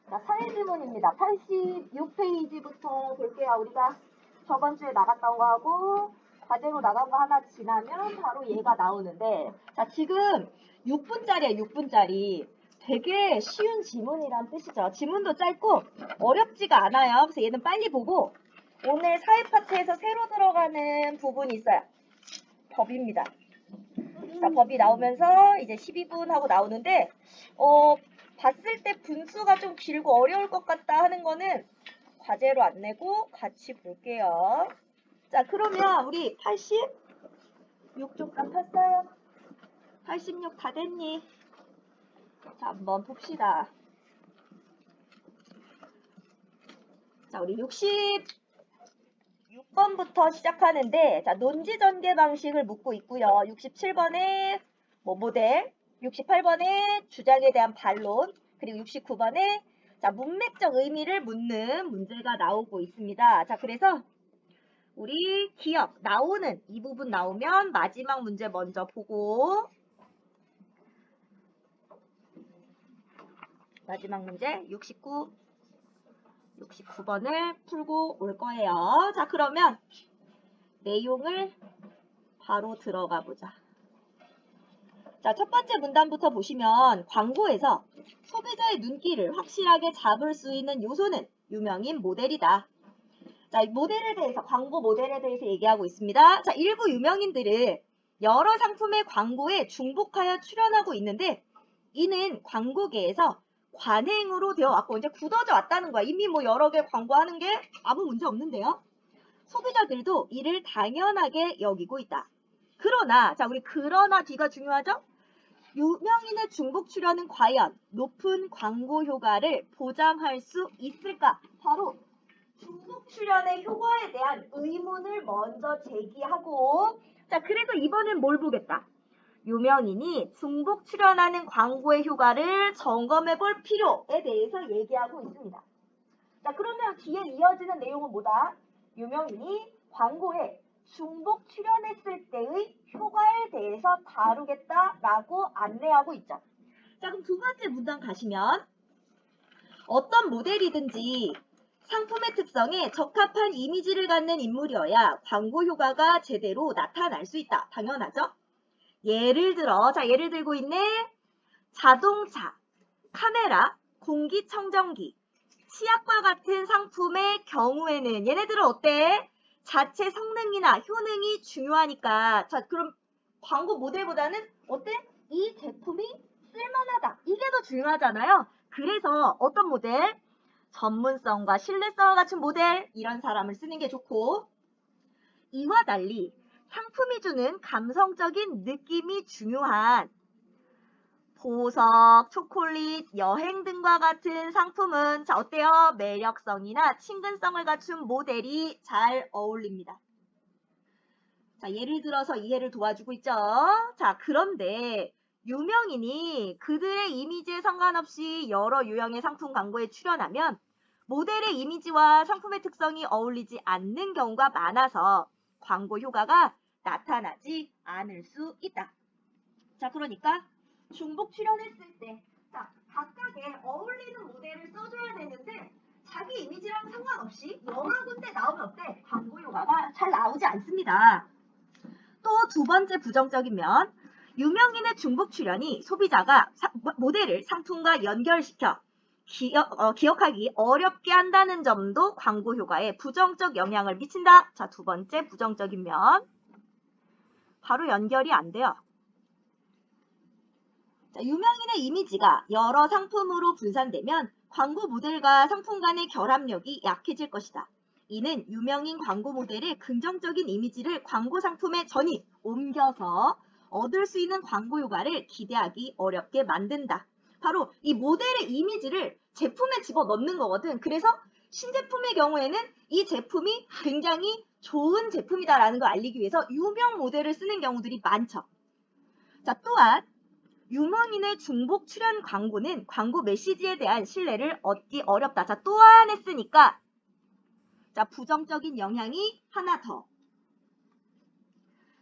자, 사회 질문입니다. 86페이지부터 볼게요. 우리가 저번 주에 나갔던 거하고 과제로 나간 거 하나 지나면 바로 얘가 나오는데, 자, 지금 6분짜리야, 6분짜리. 되게 쉬운 지문이란 뜻이죠. 지문도 짧고 어렵지가 않아요. 그래서 얘는 빨리 보고, 오늘 사회 파트에서 새로 들어가는 부분이 있어요. 법입니다. 자, 법이 나오면서 이제 12분 하고 나오는데, 봤을 때 분수가 좀 길고 어려울 것 같다 하는 거는 과제로 안 내고 같이 볼게요. 자, 그러면 우리 86쪽 다 폈어요? 86 다 됐니? 자, 한번 봅시다. 자, 우리 66번부터 시작하는데, 자, 논지 전개 방식을 묻고 있고요. 67번에 모델, 68번에 주장에 대한 반론, 그리고 69번에 자, 문맥적 의미를 묻는 문제가 나오고 있습니다. 자, 그래서 우리 기억 나오는 이 부분 나오면 마지막 문제 먼저 보고, 마지막 문제 69번을 풀고 올 거예요. 자, 그러면 내용을 바로 들어가 보자. 자, 첫 번째 문단부터 보시면 광고에서 소비자의 눈길을 확실하게 잡을 수 있는 요소는 유명인 모델이다. 자, 모델에 대해서, 광고 모델에 대해서 얘기하고 있습니다. 자, 일부 유명인들은 여러 상품의 광고에 중복하여 출연하고 있는데, 이는 광고계에서 관행으로 되어 왔고 이제 굳어져 왔다는 거야. 이미 뭐 여러 개 광고하는 게 아무 문제 없는데요. 소비자들도 이를 당연하게 여기고 있다. 그러나, 자, 우리 그러나 뒤가 중요하죠? 유명인의 중복 출연은 과연 높은 광고 효과를 보장할 수 있을까? 바로 중복 출연의 효과에 대한 의문을 먼저 제기하고, 자, 그래서 이번엔 뭘 보겠다? 유명인이 중복 출연하는 광고의 효과를 점검해 볼 필요에 대해서 얘기하고 있습니다. 자, 그러면 뒤에 이어지는 내용은 뭐다? 유명인이 광고에 중복 출연했을 때의 효과에 대해서 다루겠다라고 안내하고 있죠. 자, 그럼 두 번째 문단 가시면 어떤 모델이든지 상품의 특성에 적합한 이미지를 갖는 인물이어야 광고 효과가 제대로 나타날 수 있다. 당연하죠? 예를 들어, 자, 예를 들고 있네. 자동차, 카메라, 공기청정기, 치약과 같은 상품의 경우에는 얘네들은 어때? 자체 성능이나 효능이 중요하니까. 자, 그럼 광고 모델보다는 어때? 이 제품이 쓸만하다. 이게 더 중요하잖아요. 그래서 어떤 모델? 전문성과 신뢰성을 갖춘 모델, 이런 사람을 쓰는 게 좋고, 이와 달리 상품이 주는 감성적인 느낌이 중요한 보석, 초콜릿, 여행 등과 같은 상품은 자, 어때요? 매력성이나 친근성을 갖춘 모델이 잘 어울립니다. 자, 예를 들어서 이해를 도와주고 있죠. 자, 그런데 유명인이 그들의 이미지에 상관없이 여러 유형의 상품 광고에 출연하면 모델의 이미지와 상품의 특성이 어울리지 않는 경우가 많아서 광고 효과가 나타나지 않을 수 있다. 자, 그러니까 중복 출연했을 때, 자, 각각의 어울리는 모델을 써줘야 되는데 자기 이미지랑 상관없이 여러 군데 나오면 어때? 광고 효과가 잘 나오지 않습니다. 또 두 번째 부정적인 면, 유명인의 중복 출연이 소비자가 모델을 상품과 연결시켜 기억하기 어렵게 한다는 점도 광고 효과에 부정적 영향을 미친다. 자, 두 번째 부정적인 면, 바로 연결이 안 돼요. 자, 유명인의 이미지가 여러 상품으로 분산되면 광고 모델과 상품 간의 결합력이 약해질 것이다. 이는 유명인 광고 모델의 긍정적인 이미지를 광고 상품에 전이 옮겨서 얻을 수 있는 광고 효과를 기대하기 어렵게 만든다. 바로 이 모델의 이미지를 제품에 집어넣는 거거든. 그래서 신제품의 경우에는 이 제품이 굉장히 좋은 제품이다라는 걸 알리기 위해서 유명 모델을 쓰는 경우들이 많죠. 자, 또한 유명인의 중복 출연 광고는 광고 메시지에 대한 신뢰를 얻기 어렵다. 자, 또한 했으니까 자, 부정적인 영향이 하나 더.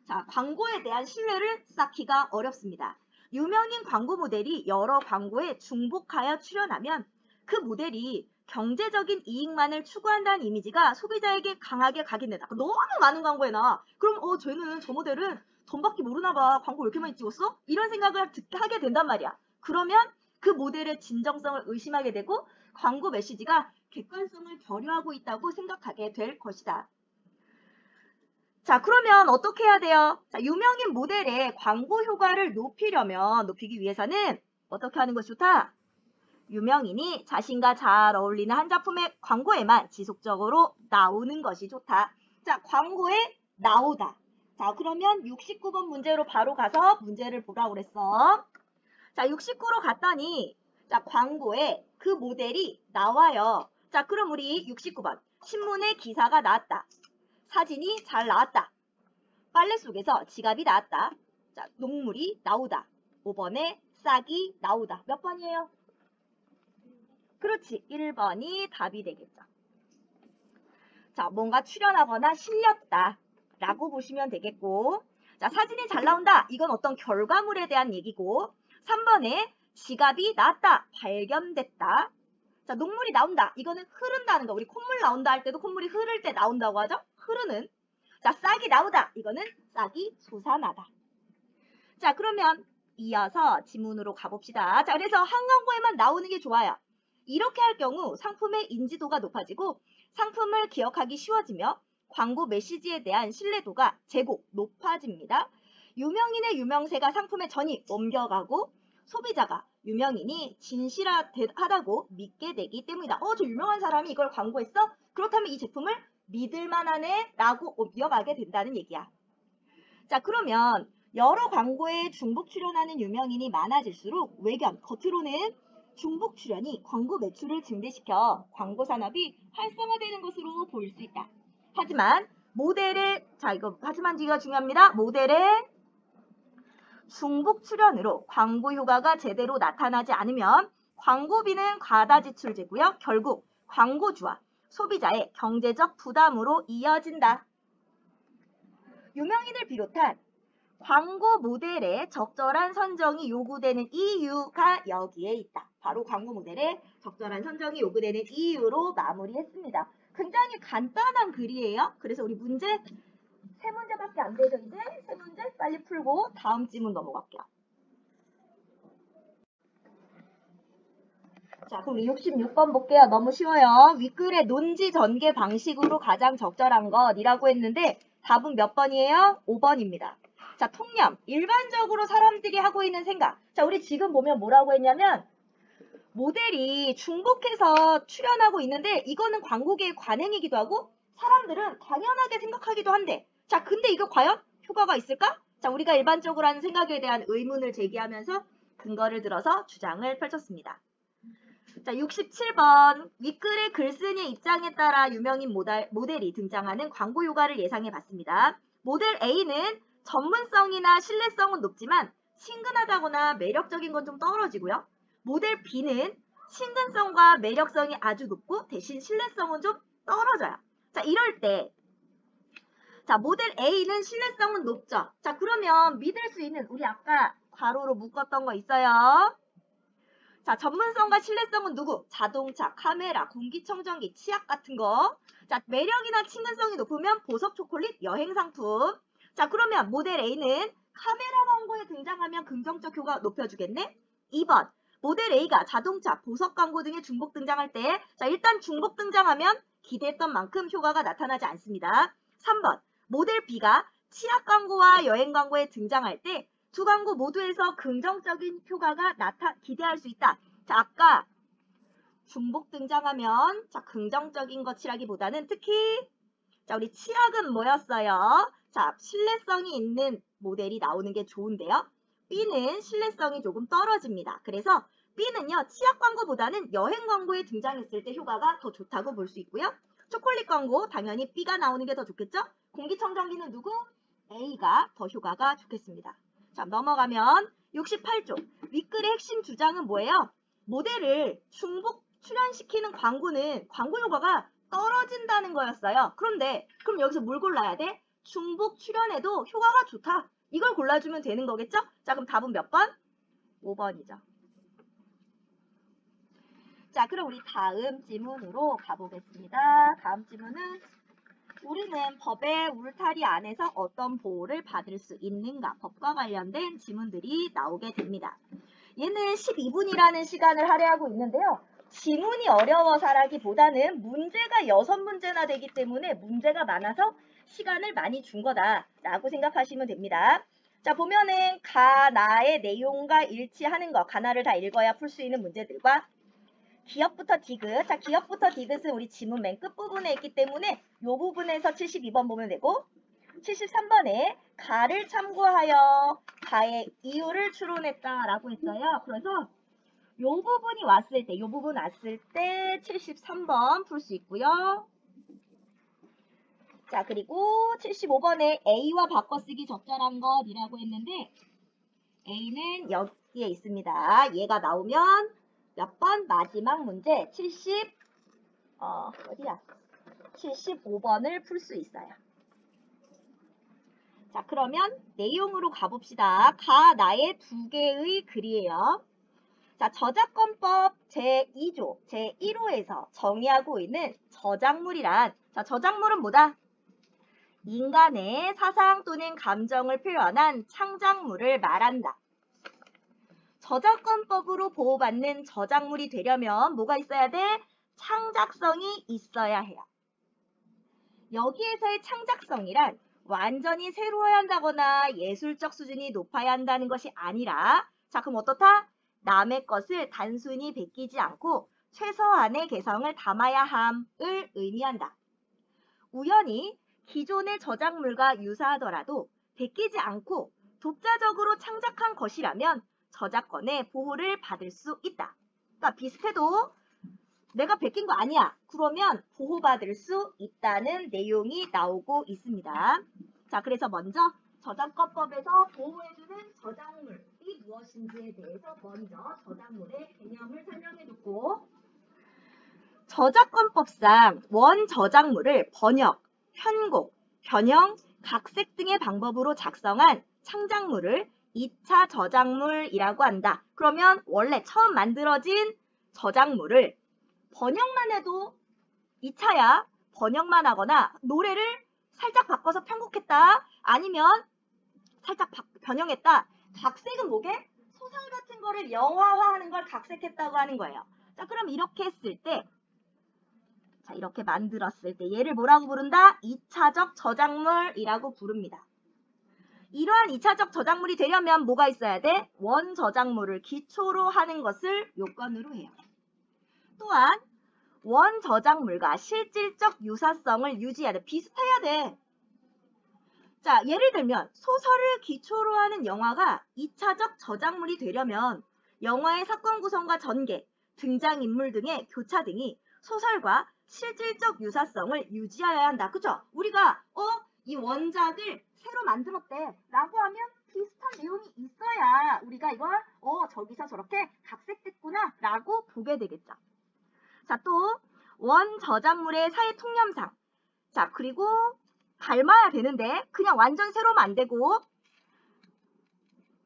자, 광고에 대한 신뢰를 쌓기가 어렵습니다. 유명인 광고 모델이 여러 광고에 중복하여 출연하면 그 모델이 경제적인 이익만을 추구한다는 이미지가 소비자에게 강하게 각인된다. 너무 많은 광고에 나와. 그럼 쟤는 저 모델은 돈밖에 모르나 봐. 광고 왜 이렇게 많이 찍었어? 이런 생각을 하게 된단 말이야. 그러면 그 모델의 진정성을 의심하게 되고 광고 메시지가 객관성을 결여하고 있다고 생각하게 될 것이다. 자, 그러면 어떻게 해야 돼요? 자, 유명인 모델의 광고 효과를 높이기 위해서는 어떻게 하는 것이 좋다? 유명인이 자신과 잘 어울리는 한 작품의 광고에만 지속적으로 나오는 것이 좋다. 자, 광고에 나오다. 자, 그러면 69번 문제로 바로 가서 문제를 보라고 그랬어. 자, 69로 갔더니 자, 광고에 그 모델이 나와요. 자, 그럼 우리 69번. 신문에 기사가 나왔다. 사진이 잘 나왔다. 빨래 속에서 지갑이 나왔다. 자, 녹물이 나오다. 5번에 싹이 나오다. 몇 번이에요? 그렇지. 1번이 답이 되겠죠. 자, 뭔가 출연하거나 실렸다 라고 보시면 되겠고, 자, 사진이 잘 나온다. 이건 어떤 결과물에 대한 얘기고, 3번에 지갑이 나왔다. 발견됐다. 자, 녹물이 나온다. 이거는 흐른다는 거. 우리 콧물 나온다 할 때도 콧물이 흐를 때 나온다고 하죠. 흐르는. 자, 싹이 나오다. 이거는 싹이 솟아나다. 자, 그러면 이어서 지문으로 가봅시다. 자, 그래서 한 광고에만 나오는 게 좋아요. 이렇게 할 경우 상품의 인지도가 높아지고 상품을 기억하기 쉬워지며 광고 메시지에 대한 신뢰도가 제고 높아집니다. 유명인의 유명세가 상품에 전이 옮겨가고 소비자가 유명인이 진실하다고 믿게 되기 때문이다. 저 유명한 사람이 이걸 광고했어? 그렇다면 이 제품을 믿을만하네 라고 이어가게 된다는 얘기야. 자, 그러면 여러 광고에 중복 출연하는 유명인이 많아질수록 외견, 겉으로는 중복 출연이 광고 매출을 증대시켜 광고 산업이 활성화되는 것으로 보일 수 있다. 하지만 하지만 뒤가 중요합니다. 모델의 중복 출연으로 광고 효과가 제대로 나타나지 않으면 광고비는 과다 지출되고요. 결국 광고주와 소비자의 경제적 부담으로 이어진다. 유명인을 비롯한 광고 모델의 적절한 선정이 요구되는 이유가 여기에 있다. 바로 광고 모델의 적절한 선정이 요구되는 이유로 마무리했습니다. 굉장히 간단한 글이에요. 그래서 우리 문제 3문제밖에 안 되죠. 이제 3문제 빨리 풀고 다음 질문 넘어갈게요. 자, 그럼 66번 볼게요. 너무 쉬워요. 윗글의 논지 전개 방식으로 가장 적절한 것이라고 했는데 답은 몇 번이에요? 5번입니다. 자, 통념. 일반적으로 사람들이 하고 있는 생각. 자, 우리 지금 보면 뭐라고 했냐면 모델이 중복해서 출연하고 있는데 이거는 광고계의 관행이기도 하고 사람들은 당연하게 생각하기도 한데 자, 근데 이거 과연 효과가 있을까? 자, 우리가 일반적으로 하는 생각에 대한 의문을 제기하면서 근거를 들어서 주장을 펼쳤습니다. 자, 67번. 윗글의 글쓴이의 입장에 따라 유명인 모델이 등장하는 광고 효과를 예상해 봤습니다. 모델 A는 전문성이나 신뢰성은 높지만 친근하다거나 매력적인 건 좀 떨어지고요. 모델 B는 친근성과 매력성이 아주 높고 대신 신뢰성은 좀 떨어져요. 자, 이럴 때 자, 모델 A는 신뢰성은 높죠. 자, 그러면 믿을 수 있는 우리 아까 괄호로 묶었던 거 있어요. 자, 전문성과 신뢰성은 누구? 자동차, 카메라, 공기청정기, 치약 같은 거. 자, 매력이나 친근성이 높으면 보석 초콜릿, 여행 상품. 자, 그러면 모델 A는 카메라 광고에 등장하면 긍정적 효과 높여주겠네? 2번. 모델 A가 자동차, 보석 광고 등에 중복 등장할 때 자, 일단 중복 등장하면 기대했던 만큼 효과가 나타나지 않습니다. 3번. 모델 B가 치약 광고와 여행 광고에 등장할 때 두 광고 모두에서 긍정적인 효과가 기대할 수 있다. 자, 아까 중복 등장하면 자, 긍정적인 것이라기보다는 특히 자, 우리 치약은 뭐였어요? 자, 신뢰성이 있는 모델이 나오는 게 좋은데요. B는 신뢰성이 조금 떨어집니다. 그래서 B는요, 치약 광고보다는 여행 광고에 등장했을 때 효과가 더 좋다고 볼 수 있고요. 초콜릿 광고 당연히 B가 나오는 게 더 좋겠죠? 공기청정기는 누구? A가 더 효과가 좋겠습니다. 자, 넘어가면 68쪽. 윗글의 핵심 주장은 뭐예요? 모델을 중복 출연시키는 광고는 광고 효과가 떨어진다는 거였어요. 그런데 그럼 여기서 뭘 골라야 돼? 중복 출연해도 효과가 좋다. 이걸 골라주면 되는 거겠죠? 자, 그럼 답은 몇 번? 5번이죠. 자, 그럼 우리 다음 지문으로 가보겠습니다. 다음 지문은 우리는 법의 울타리 안에서 어떤 보호를 받을 수 있는가? 법과 관련된 지문들이 나오게 됩니다. 얘는 12분이라는 시간을 할애하고 있는데요. 지문이 어려워서라기보다는 문제가 6문제나 되기 때문에 문제가 많아서 시간을 많이 준 거다라고 생각하시면 됩니다. 자, 보면은 가나의 내용과 일치하는 거, 가나를 다 읽어야 풀 수 있는 문제들과 기업부터 디귿. 자, 기업부터 디귿은 우리 지문 맨 끝부분에 있기 때문에 이 부분에서 72번 보면 되고 73번에 가를 참고하여 가의 이유를 추론했다라고 했어요. 그래서 이 부분이 왔을 때, 이 부분 왔을 때 73번 풀 수 있고요. 자, 그리고 75번에 A와 바꿔쓰기 적절한 것이라고 했는데 A는 여기에 있습니다. 얘가 나오면 몇 번? 마지막 문제 75번을 풀 수 있어요. 자, 그러면 내용으로 가봅시다. 가, 나의 두 개의 글이에요. 자, 저작권법 제2조, 제1호에서 정의하고 있는 저작물이란, 자, 저작물은 뭐다? 인간의 사상 또는 감정을 표현한 창작물을 말한다. 저작권법으로 보호받는 저작물이 되려면 뭐가 있어야 돼? 창작성이 있어야 해요. 여기에서의 창작성이란 완전히 새로워야 한다거나 예술적 수준이 높아야 한다는 것이 아니라, 자, 그럼 어떻다? 남의 것을 단순히 베끼지 않고 최소한의 개성을 담아야 함을 의미한다. 우연히 기존의 저작물과 유사하더라도 베끼지 않고 독자적으로 창작한 것이라면 저작권의 보호를 받을 수 있다. 그러니까 비슷해도 내가 베낀 거 아니야. 그러면 보호받을 수 있다는 내용이 나오고 있습니다. 자, 그래서 먼저 저작권법에서 보호해주는 저작물이 무엇인지에 대해서 먼저 저작물의 개념을 설명해줬고, 저작권법상 원저작물을 번역, 편곡, 변형, 각색 등의 방법으로 작성한 창작물을 2차 저작물이라고 한다. 그러면 원래 처음 만들어진 저작물을 번역만 해도 2차야. 번역만 하거나 노래를 살짝 바꿔서 편곡했다. 아니면 살짝 변형했다. 각색은 뭐게? 소설 같은 거를 영화화하는 걸 각색했다고 하는 거예요. 자, 그럼 이렇게 했을 때, 자, 이렇게 만들었을 때 얘를 뭐라고 부른다? 2차적 저작물이라고 부릅니다. 이러한 2차적 저작물이 되려면 뭐가 있어야 돼? 원저작물을 기초로 하는 것을 요건으로 해요. 또한 원저작물과 실질적 유사성을 유지해야 돼. 비슷해야 돼. 자, 예를 들면 소설을 기초로 하는 영화가 2차적 저작물이 되려면 영화의 사건 구성과 전개, 등장인물 등의 교차 등이 소설과 실질적 유사성을 유지해야 한다. 그쵸? 우리가 이 원작을 새로 만들었대 라고 하면 비슷한 내용이 있어야 우리가 이걸 저기서 저렇게 각색됐구나 라고 보게 되겠죠. 자, 또 원저작물의 사회 통념상, 자, 그리고 닮아야 되는데 그냥 완전 새로면 안 되고,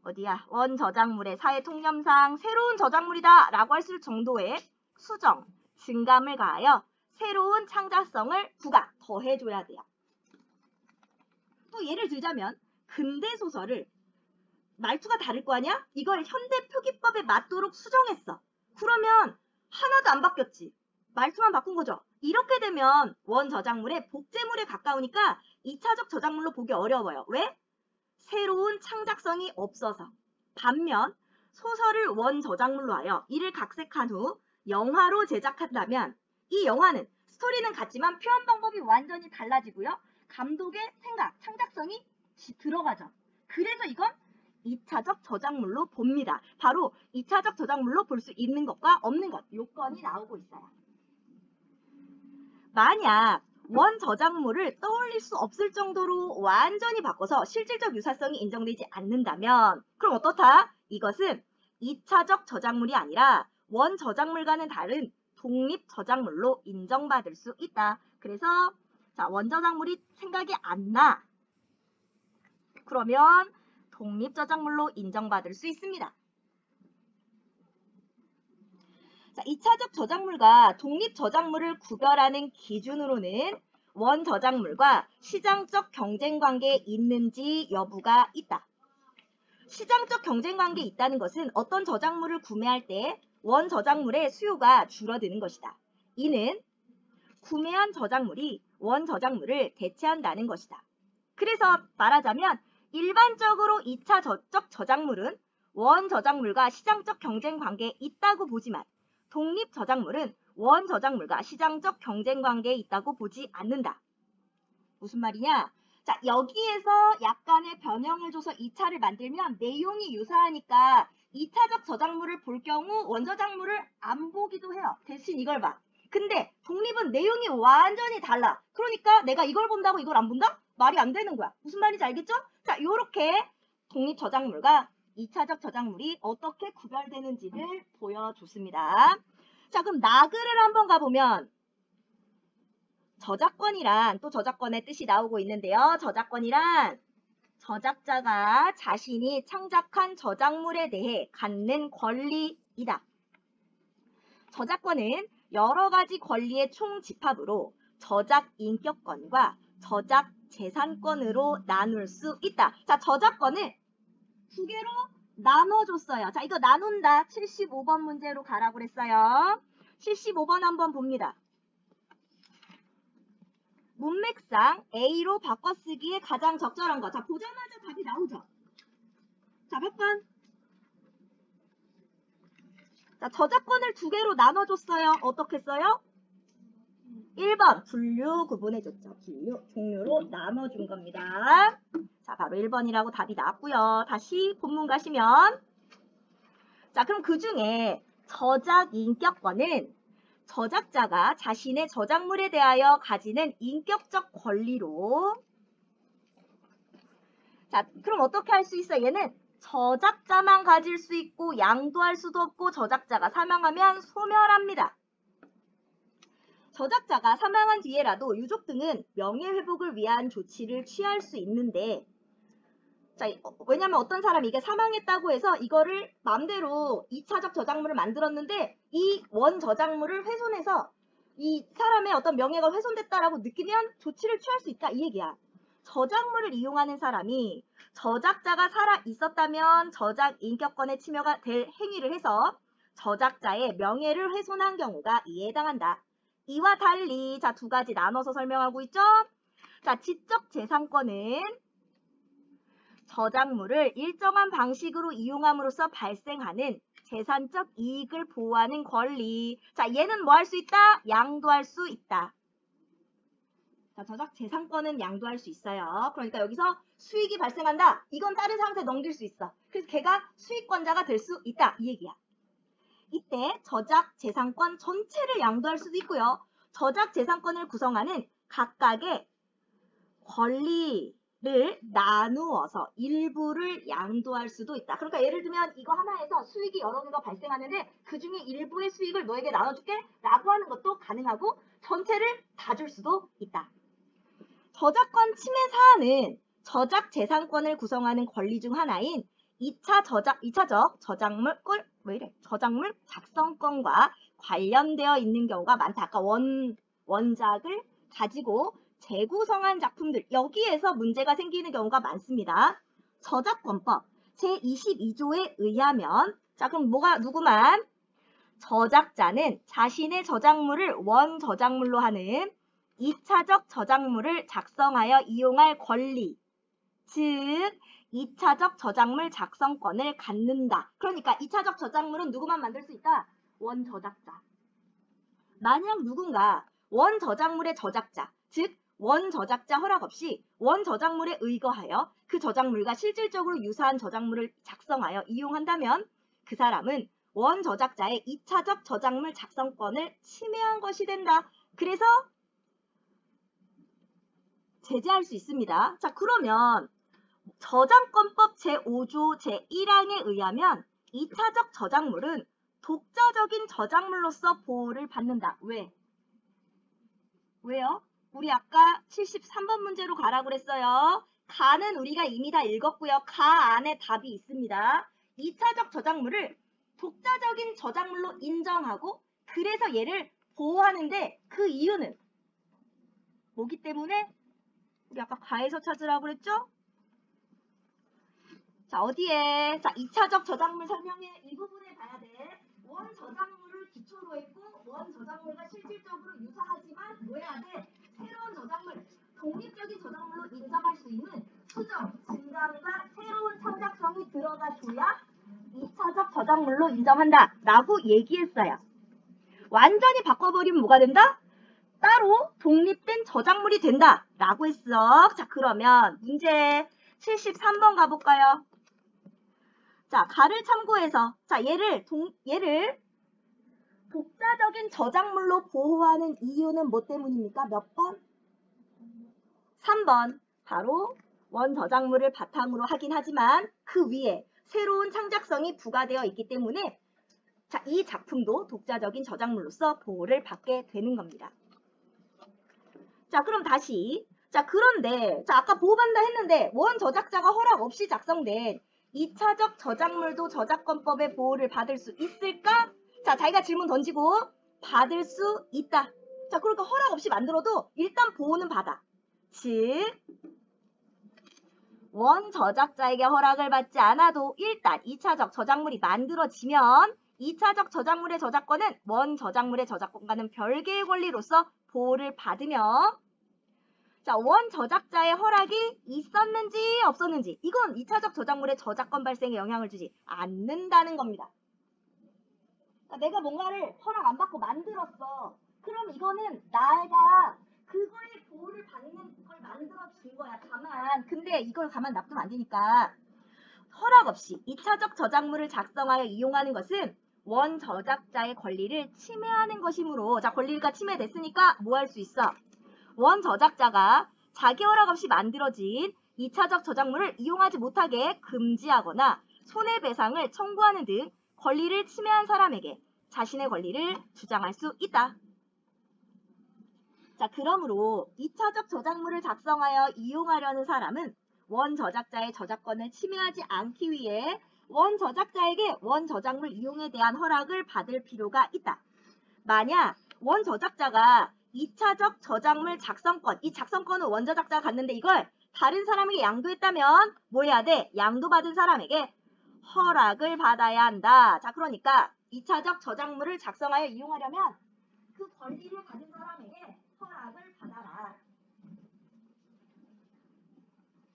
어디야? 원저작물의 사회 통념상 새로운 저작물이다 라고 할 수 있을 정도의 수정, 증감을 가하여 새로운 창작성을 부각, 더해줘야 돼요. 또 예를 들자면 근대 소설을 말투가 다를 거 아니야? 이걸 현대 표기법에 맞도록 수정했어. 그러면 하나도 안 바뀌었지. 말투만 바꾼 거죠. 이렇게 되면 원저작물의 복제물에 가까우니까 2차적 저작물로 보기 어려워요. 왜? 새로운 창작성이 없어서. 반면 소설을 원저작물로 하여 이를 각색한 후 영화로 제작한다면 이 영화는 스토리는 같지만 표현 방법이 완전히 달라지고요. 감독의 생각, 창작성이 들어가죠. 그래서 이건 2차적 저작물로 봅니다. 바로 2차적 저작물로 볼 수 있는 것과 없는 것, 요건이 나오고 있어요. 만약 원저작물을 떠올릴 수 없을 정도로 완전히 바꿔서 실질적 유사성이 인정되지 않는다면 그럼 어떻다? 이것은 2차적 저작물이 아니라 원저작물과는 다른 독립저작물로 인정받을 수 있다. 그래서 자, 원저작물이 생각이 안 나. 그러면 독립저작물로 인정받을 수 있습니다. 자, 2차적 저작물과 독립 저작물을 구별하는 기준으로는 원 저작물과 시장적 경쟁 관계에 있는지 여부가 있다. 시장적 경쟁 관계에 있다는 것은 어떤 저작물을 구매할 때 원 저작물의 수요가 줄어드는 것이다. 이는 구매한 저작물이 원 저작물을 대체한다는 것이다. 그래서 말하자면 일반적으로 2차적 저작물은 원 저작물과 시장적 경쟁 관계에 있다고 보지만 독립 저작물은 원 저작물과 시장적 경쟁 관계에 있다고 보지 않는다. 무슨 말이냐? 자, 여기에서 약간의 변형을 줘서 2차를 만들면 내용이 유사하니까 2차적 저작물을 볼 경우 원저작물을 안 보기도 해요. 대신 이걸 봐. 근데 독립은 내용이 완전히 달라. 그러니까 내가 이걸 본다고 이걸 안 본다? 말이 안 되는 거야. 무슨 말인지 알겠죠? 자, 요렇게 독립 저작물과 2차적 저작물이 어떻게 구별되는지를 보여줬습니다. 자, 그럼 나글을 한번 가보면 저작권이란 또 저작권의 뜻이 나오고 있는데요. 저작권이란 저작자가 자신이 창작한 저작물에 대해 갖는 권리이다. 저작권은 여러 가지 권리의 총집합으로 저작 인격권과 저작 재산권으로 나눌 수 있다. 자, 저작권을 두 개로 나눠줬어요. 자, 이거 나눈다. 75번 문제로 가라고 그랬어요. 75번 한번 봅니다. 문맥상 A로 바꿔쓰기에 가장 적절한 거. 자, 보자마자 답이 나오죠. 자, 몇 번? 자, 저작권을 두 개로 나눠줬어요. 어떻게 써요? 1번, 분류 구분해줬죠. 분류, 종류로 나눠준 겁니다. 자, 바로 1번이라고 답이 나왔고요. 다시 본문 가시면 자, 그럼 그 중에 저작 인격권은 저작자가 자신의 저작물에 대하여 가지는 인격적 권리로 자, 그럼 어떻게 할 수 있어? 얘는 저작자만 가질 수 있고 양도할 수도 없고 저작자가 사망하면 소멸합니다. 저작자가 사망한 뒤에라도 유족 등은 명예회복을 위한 조치를 취할 수 있는데 자, 왜냐면 어떤 사람이 이게 사망했다고 해서 이거를 마음대로 2차적 저작물을 만들었는데 이 원 저작물을 훼손해서 이 사람의 어떤 명예가 훼손됐다라고 느끼면 조치를 취할 수 있다 이 얘기야. 저작물을 이용하는 사람이 저작자가 살아 있었다면 저작 인격권의 침해가 될 행위를 해서 저작자의 명예를 훼손한 경우가 이에 해당한다. 이와 달리 자, 두 가지 나눠서 설명하고 있죠. 자, 지적 재산권은 저작물을 일정한 방식으로 이용함으로써 발생하는 재산적 이익을 보호하는 권리. 자, 얘는 뭐 할 수 있다? 양도할 수 있다. 자, 저작 재산권은 양도할 수 있어요. 그러니까 여기서 수익이 발생한다. 이건 다른 사람한테 넘길 수 있어. 그래서 걔가 수익권자가 될 수 있다. 이 얘기야. 이때 저작 재산권 전체를 양도할 수도 있고요. 저작 재산권을 구성하는 각각의 권리를 나누어서 일부를 양도할 수도 있다. 그러니까 예를 들면 이거 하나에서 수익이 여러 개가 발생하는데 그 중에 일부의 수익을 너에게 나눠줄게 라고 하는 것도 가능하고 전체를 다 줄 수도 있다. 저작권 침해 사안은 저작 재산권을 구성하는 권리 중 하나인 2차적 저작물 저작물 작성권과 관련되어 있는 경우가 많다. 아까 원작을 가지고 재구성한 작품들 여기에서 문제가 생기는 경우가 많습니다. 저작권법 제22조에 의하면 자, 그럼 누구만 저작자는 자신의 저작물을 원 저작물로 하는 2차적 저작물을 작성하여 이용할 권리, 즉 2차적 저작물 작성권을 갖는다. 그러니까 2차적 저작물은 누구만 만들 수 있다? 원 저작자. 만약 누군가 원 저작물의 저작자, 즉 원 저작자 허락 없이 원 저작물에 의거하여 그 저작물과 실질적으로 유사한 저작물을 작성하여 이용한다면 그 사람은 원 저작자의 2차적 저작물 작성권을 침해한 것이 된다. 그래서 제재할 수 있습니다. 자, 그러면 저작권법 제5조 제1항에 의하면 2차적 저작물은 독자적인 저작물로서 보호를 받는다. 왜요? 우리 아까 73번 문제로 가라고 그랬어요. 가는 우리가 이미 다 읽었고요. 가 안에 답이 있습니다. 2차적 저작물을 독자적인 저작물로 인정하고 그래서 얘를 보호하는데 그 이유는 뭐기 때문에? 우리 아까 가에서 찾으라고 그랬죠? 자, 어디에? 자, 2차적 저작물 설명회 이 부분에 봐야 돼. 원 저작물을 기초로 했고 원 저작물과 실질적으로 유사하지만 뭐 해야 돼? 새로운 저작물, 독립적인 저작물로 인정할 수 있는 수정, 증감과 새로운 창작성이 들어가줘야 2차적 저작물로 인정한다 라고 얘기했어요. 완전히 바꿔버리면 뭐가 된다? 따로 독립된 저작물이 된다 라고 했어. 자, 그러면 문제 73번 가볼까요? 자, 가를 참고해서 자, 얘를 독자적인 저작물로 보호하는 이유는 뭐 때문입니까? 몇 번? 3번. 바로 원 저작물을 바탕으로 하긴 하지만 그 위에 새로운 창작성이 부과되어 있기 때문에 자, 이 작품도 독자적인 저작물로서 보호를 받게 되는 겁니다. 자, 그럼 다시. 자, 그런데 자, 아까 보호받는다 했는데 원 저작자가 허락 없이 작성된 2차적 저작물도 저작권법의 보호를 받을 수 있을까? 자, 자기가 질문 던지고 받을 수 있다. 자, 그러니까 허락 없이 만들어도 일단 보호는 받아. 즉, 원 저작자에게 허락을 받지 않아도 일단 2차적 저작물이 만들어지면 2차적 저작물의 저작권은 원 저작물의 저작권과는 별개의 권리로서 보호를 받으며 자, 원 저작자의 허락이 있었는지 없었는지 이건 2차적 저작물의 저작권 발생에 영향을 주지 않는다는 겁니다. 그러니까 내가 뭔가를 허락 안 받고 만들었어. 그럼 이거는 내가 그거의 보호를 받는 걸 만들어 준 거야. 다만 근데 이걸 가만 놔두면 안 되니까 허락 없이 2차적 저작물을 작성하여 이용하는 것은 원 저작자의 권리를 침해하는 것이므로 자, 권리가 침해됐으니까 뭐 할 수 있어? 원 저작자가 자기 허락 없이 만들어진 2차적 저작물을 이용하지 못하게 금지하거나 손해배상을 청구하는 등 권리를 침해한 사람에게 자신의 권리를 주장할 수 있다. 자, 그러므로 2차적 저작물을 작성하여 이용하려는 사람은 원 저작자의 저작권을 침해하지 않기 위해 원 저작자에게 원 저작물 이용에 대한 허락을 받을 필요가 있다. 만약 원 저작자가 2차적 저작물 작성권, 이 작성권은 원 저작자가 갖는데 이걸 다른 사람에게 양도했다면 뭐 해야 돼? 양도받은 사람에게 허락을 받아야 한다. 자, 그러니까 2차적 저작물을 작성하여 이용하려면 그 권리를 가진 사람에게 허락을 받아라.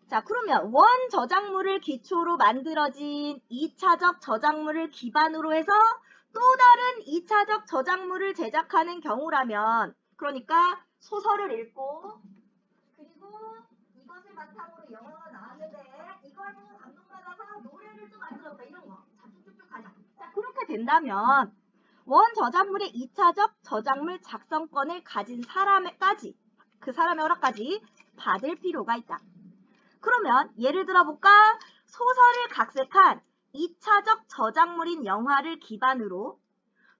자, 그러면 원 저작물을 기초로 만들어진 2차적 저작물을 기반으로 해서 또 다른 2차적 저작물을 제작하는 경우라면 그러니까 소설을 읽고 그리고 이것을 바탕으로 영화가 나왔는데 이걸 보고 감동받아서 노래를 또 만들었다 이런 거. 자, 쭉쭉쭉 가자. 자, 그렇게 된다면 원 저작물의 2차적 저작물 작성권을 가진 사람까지 그 사람의 허락까지 받을 필요가 있다. 그러면 예를 들어 볼까? 소설을 각색한 2차적 저작물인 영화를 기반으로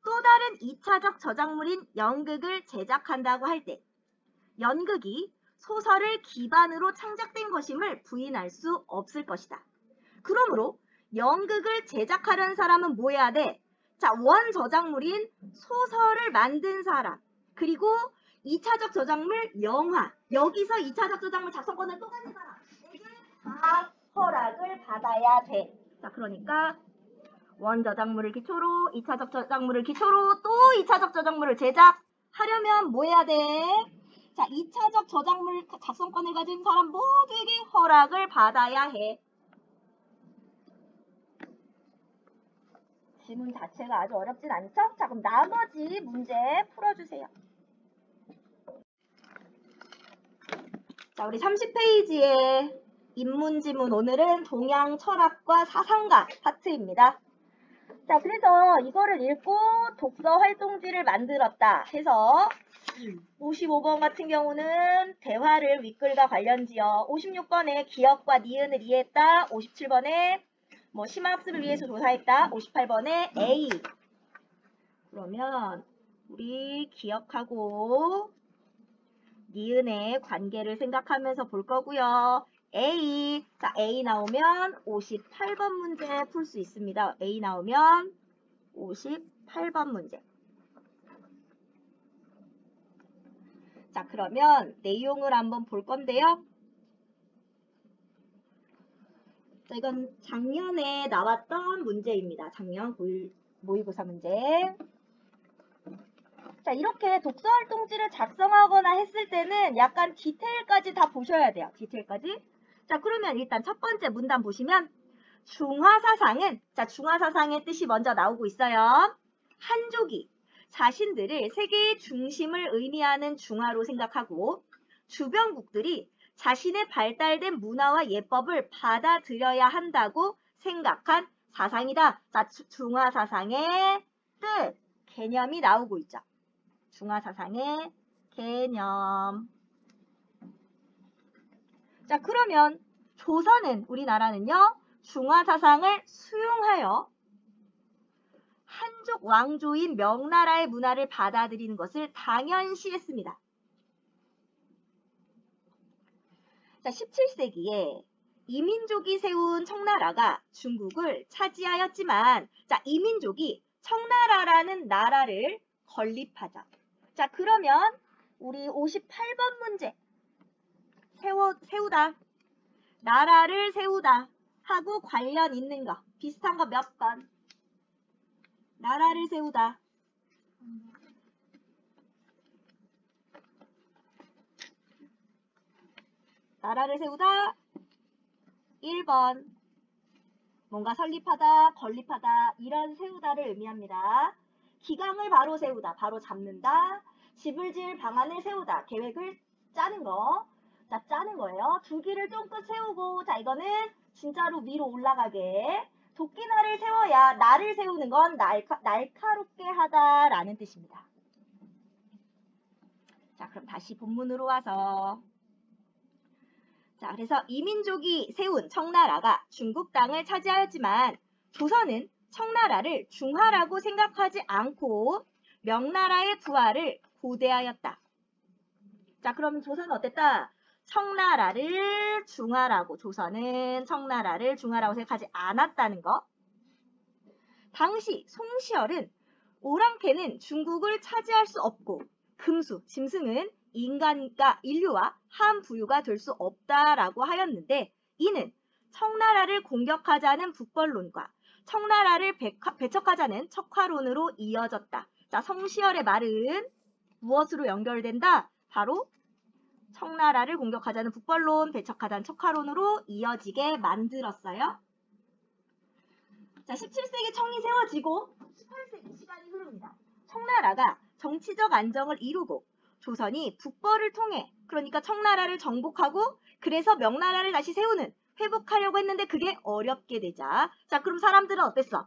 또 다른 2차적 저작물인 연극을 제작한다고 할 때 연극이 소설을 기반으로 창작된 것임을 부인할 수 없을 것이다. 그러므로 연극을 제작하려는 사람은 뭐 해야 돼? 자, 원 저작물인 소설을 만든 사람 그리고 2차적 저작물 영화 여기서 2차적 저작물 작성권을 또 가진 사람 다 허락을 받아야 돼. 자, 그러니까 원 저작물을 기초로 2차적 저작물을 기초로 또 2차적 저작물을 제작하려면 뭐 해야 돼? 자, 2차적 저작물 작성권을 가진 사람 모두에게 허락을 받아야 해. 지문 자체가 아주 어렵진 않죠? 자, 그럼 나머지 문제 풀어주세요. 자, 우리 30페이지에 인문지문 오늘은 동양 철학과 사상가 파트입니다. 자, 그래서 이거를 읽고 독서 활동지를 만들었다 해서 55번 같은 경우는 대화를 윗글과 관련지어 56번에 기억과 니은을 이해했다 57번에 뭐 심화학습을 위해서 조사했다 58번에 A 그러면 우리 기억하고 니은의 관계를 생각하면서 볼 거고요. A. 자, A 나오면 58번 문제 풀 수 있습니다. A 나오면 58번 문제. 자, 그러면 내용을 한번 볼 건데요. 자, 이건 작년에 나왔던 문제입니다. 작년 모의고사 문제. 자, 이렇게 독서활동지를 작성하거나 했을 때는 약간 디테일까지 다 보셔야 돼요. 디테일까지. 자, 그러면 일단 첫 번째 문단 보시면 중화사상은, 자, 중화사상의 뜻이 먼저 나오고 있어요. 한족이 자신들을 세계의 중심을 의미하는 중화로 생각하고 주변국들이 자신의 발달된 문화와 예법을 받아들여야 한다고 생각한 사상이다. 자, 중화사상의 뜻, 개념이 나오고 있죠. 중화사상의 개념. 자, 그러면 조선은, 우리나라는요, 중화사상을 수용하여 한족 왕조인 명나라의 문화를 받아들이는 것을 당연시했습니다. 자, 17세기에 이민족이 세운 청나라가 중국을 차지하였지만, 자, 이민족이 청나라라는 나라를 건립하자. 자, 그러면 우리 58번 문제. 세우다. 나라를 세우다 하고 관련 있는 거. 비슷한 거 몇 번. 나라를 세우다. 나라를 세우다. 1번. 뭔가 설립하다, 건립하다, 이런 세우다를 의미합니다. 기강을 바로 세우다, 바로 잡는다. 집을 지을 방안을 세우다, 계획을 짜는 거. 자, 짜는 거예요. 줄기를 쫑긋 세우고, 자, 이거는 진짜로 위로 올라가게. 도끼날을 세워야, 날을 세우는 건 날카롭게 하다라는 뜻입니다. 자, 그럼 다시 본문으로 와서. 자, 그래서 이민족이 세운 청나라가 중국 땅을 차지하였지만 조선은 청나라를 중화라고 생각하지 않고 명나라의 부활을 고대하였다. 자, 그럼 조선은 어땠다? 청나라를 중화라고, 조선은 청나라를 중화라고 생각하지 않았다는 거. 당시 송시열은 오랑캐는 중국을 차지할 수 없고 금수, 짐승은 인류와 함부유가 될 수 없다라고 하였는데, 이는 청나라를 공격하자는 북벌론과 청나라를 배척하자는 척화론으로 이어졌다. 자, 송시열의 말은 무엇으로 연결된다? 바로 청나라를 공격하자는 북벌론, 배척하자는 척화론으로 이어지게 만들었어요. 자, 17세기 청이 세워지고 18세기 시간이 흐릅니다. 청나라가 정치적 안정을 이루고 조선이 북벌을 통해, 그러니까 청나라를 정복하고 그래서 명나라를 다시 세우는, 회복하려고 했는데 그게 어렵게 되자, 자, 그럼 사람들은 어땠어?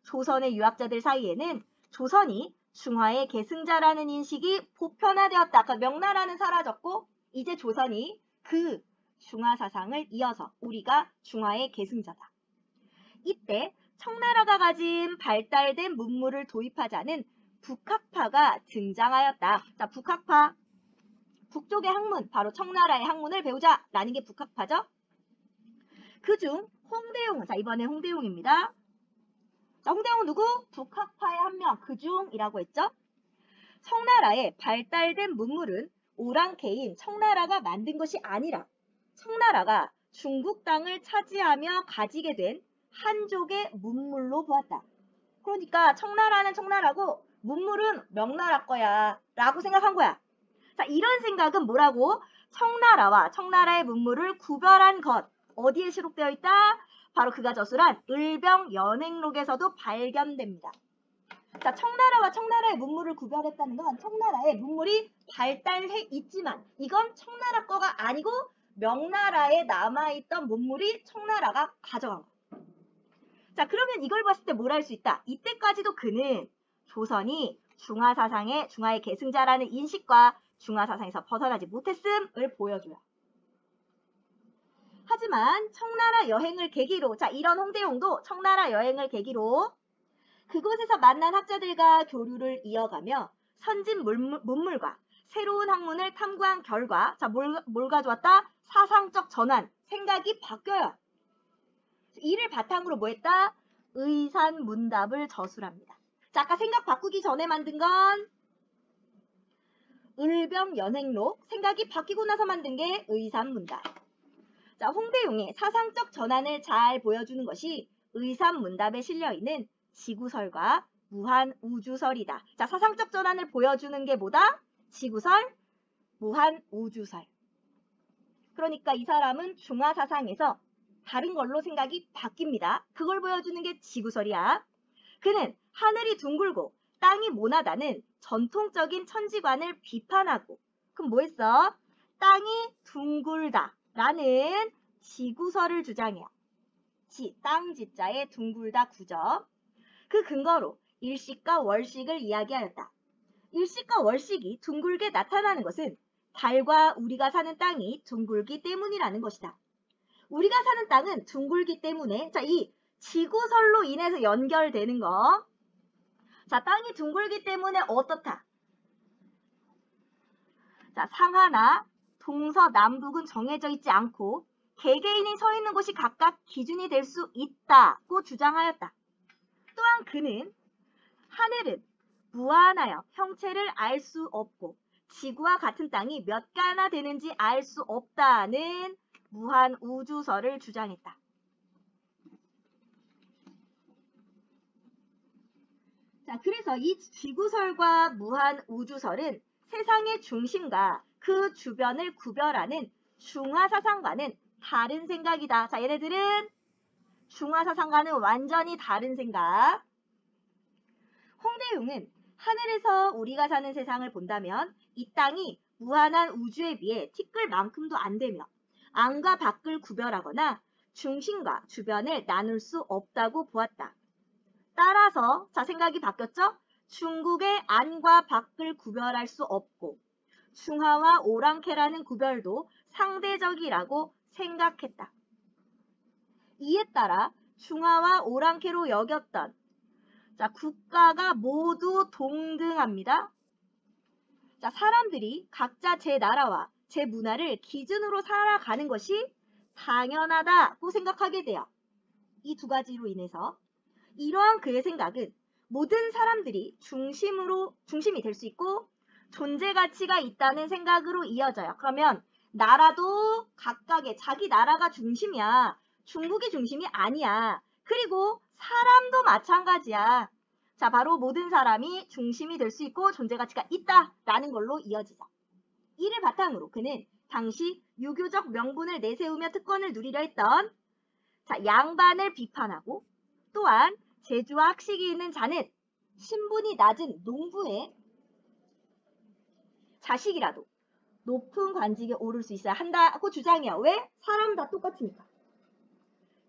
조선의 유학자들 사이에는 조선이 중화의 계승자라는 인식이 보편화되었다. 그러니까 명나라는 사라졌고 이제 조선이 그 중화 사상을 이어서 우리가 중화의 계승자다. 이때 청나라가 가진 발달된 문물을 도입하자는 북학파가 등장하였다. 자, 북학파. 북쪽의 학문, 바로 청나라의 학문을 배우자라는 게 북학파죠. 그중 홍대용, 자, 이번에 홍대용입니다. 자, 홍대용은 누구? 북학파의 한 명, 그중이라고 했죠. 청나라의 발달된 문물은 오랑캐인 청나라가 만든 것이 아니라 청나라가 중국 땅을 차지하며 가지게 된 한족의 문물로 보았다. 그러니까 청나라는 청나라고 문물은 명나라 거야 라고 생각한 거야. 자, 이런 생각은 뭐라고? 청나라와 청나라의 문물을 구별한 것. 어디에 시록되어 있다? 바로 그가 저술한 을병연행록에서도 발견됩니다. 자, 청나라와 청나라의 문물을 구별했다는 건 청나라의 문물이 발달해 있지만 이건 청나라 거가 아니고 명나라에 남아있던 문물이 청나라가 가져간 거. 자, 그러면 이걸 봤을 때 뭘 할 수 있다? 이때까지도 그는 조선이 중화의 계승자라는 인식과 중화사상에서 벗어나지 못했음을 보여줘요. 하지만 청나라 여행을 계기로, 자, 이런 홍대용도 청나라 여행을 계기로 그곳에서 만난 학자들과 교류를 이어가며 선진 문물과 새로운 학문을 탐구한 결과, 자, 뭘 가져왔다? 사상적 전환, 생각이 바뀌어요. 이를 바탕으로 뭐 했다? 의산문답을 저술합니다. 자, 아까 생각 바꾸기 전에 만든 건 을병연행록, 생각이 바뀌고 나서 만든 게 의산문답. 자, 홍대용의 사상적 전환을 잘 보여주는 것이 의산문답에 실려있는 지구설과 무한우주설이다. 자, 사상적 전환을 보여주는 게 뭐다? 지구설, 무한우주설. 그러니까 이 사람은 중화사상에서 다른 걸로 생각이 바뀝니다. 그걸 보여주는 게 지구설이야. 그는 하늘이 둥글고 땅이 모나다는 전통적인 천지관을 비판하고, 그럼 뭐 했어? 땅이 둥글다 라는 지구설을 주장해요. 땅 지자에 둥글다 구죠. 그 근거로 일식과 월식을 이야기하였다. 일식과 월식이 둥글게 나타나는 것은 달과 우리가 사는 땅이 둥글기 때문이라는 것이다. 우리가 사는 땅은 둥글기 때문에, 자, 이 지구설로 인해서 연결되는 거. 자, 땅이 둥글기 때문에 어떻다? 자, 상하나 동서남북은 정해져 있지 않고 개개인이 서 있는 곳이 각각 기준이 될 수 있다고 주장하였다. 또한 그는 하늘은 무한하여 형체를 알 수 없고 지구와 같은 땅이 몇 가나 되는지 알 수 없다는 무한우주설을 주장했다. 자, 그래서 이 지구설과 무한우주설은 세상의 중심과 그 주변을 구별하는 중화사상과는 다른 생각이다. 자, 얘네들은 중화사상과는 완전히 다른 생각. 홍대용은 하늘에서 우리가 사는 세상을 본다면 이 땅이 무한한 우주에 비해 티끌만큼도 안 되며 안과 밖을 구별하거나 중심과 주변을 나눌 수 없다고 보았다. 따라서 자, 생각이 바뀌었죠? 중국의 안과 밖을 구별할 수 없고 중화와 오랑캐라는 구별도 상대적이라고 생각했다. 이에 따라 중화와 오랑캐로 여겼던 자, 국가가 모두 동등합니다. 자, 사람들이 각자 제 나라와 제 문화를 기준으로 살아가는 것이 당연하다고 생각하게 돼요. 이 두 가지로 인해서 이러한 그의 생각은 모든 사람들이 중심이 될 수 있고 존재 가치가 있다는 생각으로 이어져요. 그러면 나라도 각각의 자기 나라가 중심이야. 중국이 중심이 아니야. 그리고 사람도 마찬가지야. 자, 바로 모든 사람이 중심이 될 수 있고 존재 가치가 있다라는 걸로 이어지죠. 이를 바탕으로 그는 당시 유교적 명분을 내세우며 특권을 누리려 했던 자, 양반을 비판하고 또한 재주와 학식이 있는 자는 신분이 낮은 농부의 자식이라도 높은 관직에 오를 수 있어야 한다고 주장해요. 왜? 사람 다 똑같으니까.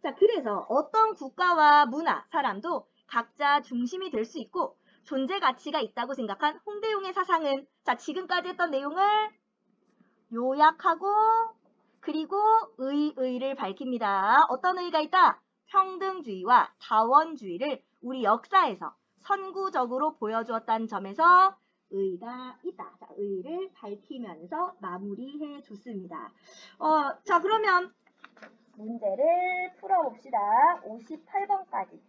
자, 그래서 어떤 국가와 문화, 사람도 각자 중심이 될 수 있고 존재 가치가 있다고 생각한 홍대용의 사상은 자, 지금까지 했던 내용을 요약하고 그리고 의를 밝힙니다. 어떤 의가 있다? 평등주의와 다원주의를 우리 역사에서 선구적으로 보여주었다는 점에서 의가 있다. 자, 의를 밝히면서 마무리해 줬습니다. 자, 그러면 문제를 풀어봅시다. 58번까지.